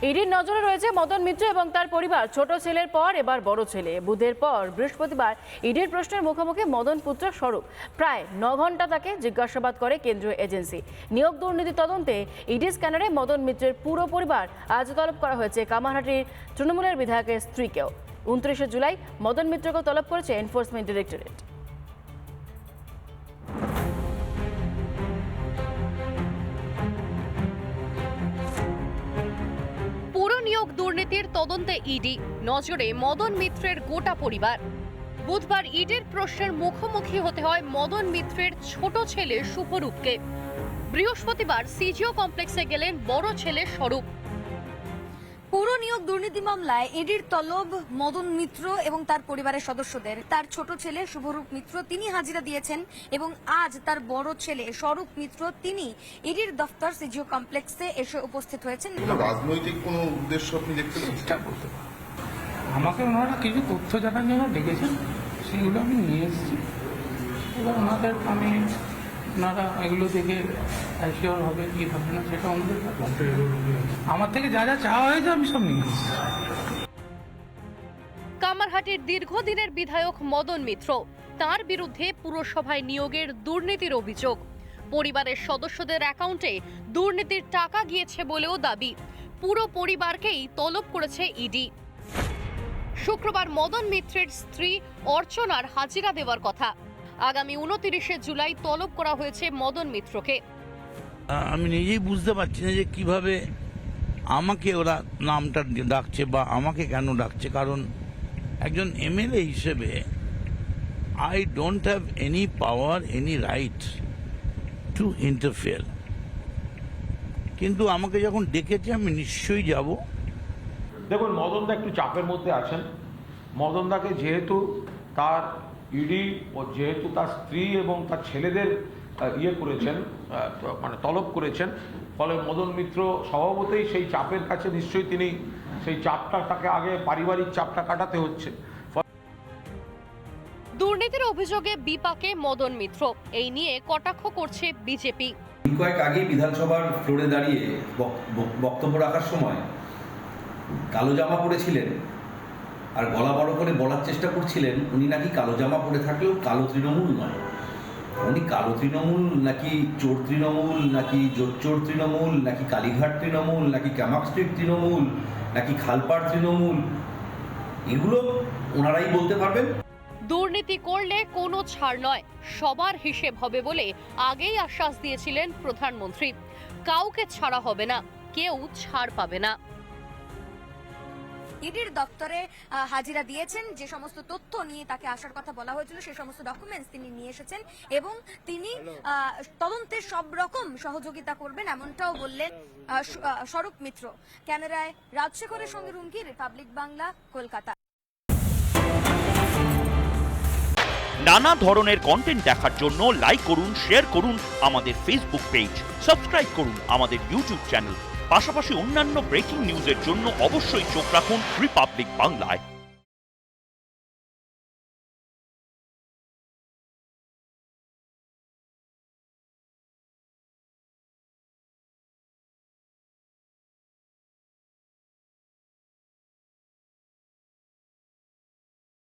ইডির নজরে রয়েছে মদন মিত্র এবং তার পরিবার। ছোট ছেলের পর এবার বড় ছেলে। বুধের পর বৃহস্পতিবার ইডির প্রশ্নের মুখোমুখি মদন পুত্র স্বরূপ। প্রায় 9 ঘন্টা তাকে জিজ্ঞাসাবাদ করে কেন্দ্রীয় এজেন্সি। নিয়োগ দুর্নীতি তদন্তে ইডি স্ক্যানারে মদন মিত্রের পুরো পরিবার। আজ তলব করা হয়েছে কামারহাটির তৃণমূলের বিধায়কের স্ত্রীকেও। 29 জুলাই মদন মিত্রকেও তলব করেছে এনফোর্সমেন্ট ডিরেক্টরেট। নিয়োগ দুর্নীতির তদন্তে ইডি, নজরে মদন মিত্রের গোটা পরিবার। বুধবার ইডির প্রশ্নের মুখোমুখি হতে হয় মদন মিত্রের ছোট ছেলে শুভরূপকে। বৃহস্পতিবার সিজিও কমপ্লেক্সে গেলেন বড় ছেলে স্বরূপ। পুর নিয়োগ দুর্নীতি মামলায় ইডির তলব মদন মিত্র এবং তার পরিবারের সদস্যদের। তার ছোট ছেলে শুভরূপ মিত্র তিনি হাজিরা দিয়েছেন এবং আজ তার বড় ছেলে স্বরূপ মিত্র তিনি ইডির দফতর সিজিও কমপ্লেক্সে এসে উপস্থিত হয়েছেন। রাজনৈতিক কোনো উদ্দেশ্য আপনি দেখতে চেষ্টা করতে পারেন। আমাকে ওনারা কিছু তথ্য জানার জন্য ডেকেছেন, সেগুলো আমি নিয়ে এসেছি। এবার ওনারা এগুলো দেখে অ্যাসিওর হবে কি হবে না সেটা আমাদের আমার থেকে যা যা চাওয়া হয়েছে আমি সব নিয়ে এসেছি। কামারহাটির দীর্ঘদিনের বিধায়ক মদন মিত্র, তার বিরুদ্ধে পুরসভায় নিয়োগের দুর্নীতির অভিযোগ। পরিবারের সদস্যদের অ্যাকাউন্টে দুর্নীতির টাকা গিয়েছে বলেও দাবি। পুরো পরিবারকেই তলব করেছে ইডি। শুক্রবার মদন মিত্রের স্ত্রী অর্চনার হাজিরা দেওয়ার কথা। আগামী 29 জুলাই তলব করা হয়েছে মদন মিত্রকে। আমি নিজেই বুঝতে পারছি না যে কিভাবে আমাকে ওরা নামটা ডাকছে বা আমাকে কেন ডাকছে, কারণ একজন এমএলএ হিসেবে I don't have any power, any right two interfere. কিন্তু আমাকে যখন ডেকেছে আমি নিশ্চয়ই যাব। দেখুন, মদনদা একটু চাপের মধ্যে আছেন। মদনদাকে যেহেতু তার ইডি ও যেহেতু তার স্ত্রী এবং তার ছেলেদের করেছেন, মানে তলব করেছেন, ফলে মদন মিত্র স্বভাবতই সেই চাপের কাছে নিশ্চয়ই তিনি সেই তাকে আগে পারিবারিক চাপটা কাটাতে হচ্ছে। দুর্নীতির অভিযোগে বিপাকে মদন মিত্র, এই নিয়ে কটাক্ষ করছে বিজেপি। কয়েক আগে বিধানসভার ফ্লোরে দাঁড়িয়ে বক্তব্য রাখার সময় কালো জামা পরেছিলেন আর গলা বড় করে বলার চেষ্টা করছিলেন উনি নাকি কালো জামা পরে থাকলেও কালো তৃণমূল নয়। উনি কালো তৃণমূল নাকি চোর তৃণমূল নাকি জোচ্চোর তৃণমূল নাকি কালীঘাট তৃণমূল নাকি ক্যামাক স্ট্রিট তৃণমূল নাকি খালপাড় তৃণমূল, এগুলো ওনারাই বলতে পারবেন। দুর্নীতি করলে কোনো ছাড় নয়, সবার হিসেব হবে বলে আগেই আশ্বাস দিয়েছিলেন প্রধানমন্ত্রী। কাউকে ছাড়া হবে না, কেউ ছাড় পাবে না। ইডির দপ্তরে হাজিরা দিয়েছেন, যে সমস্ত তথ্য নিয়ে তাকে আসার কথা বলা হয়েছিল সেই সমস্ত ডকুমেন্টস তিনি নিয়ে এসেছেন এবং তিনি তদন্তে সব রকম সহযোগিতা করবেন, এমনটাও বললেন স্বরূপ মিত্র। ক্যামেরায় রাজশেখরের সঙ্গে রুমকি, রিপাবলিক বাংলা, কলকাতা। নানা ধরনের কন্টেন্ট দেখার জন্য লাইক করুন, শেয়ার করুন আমাদের ফেসবুক পেজ, সাবস্ক্রাইব করুন আমাদের ইউটিউব চ্যানেল। পাশাপাশি অন্যান্য ব্রেকিং নিউজের জন্য অবশ্যই চোখ রাখুন রিপাবলিক বাংলায়।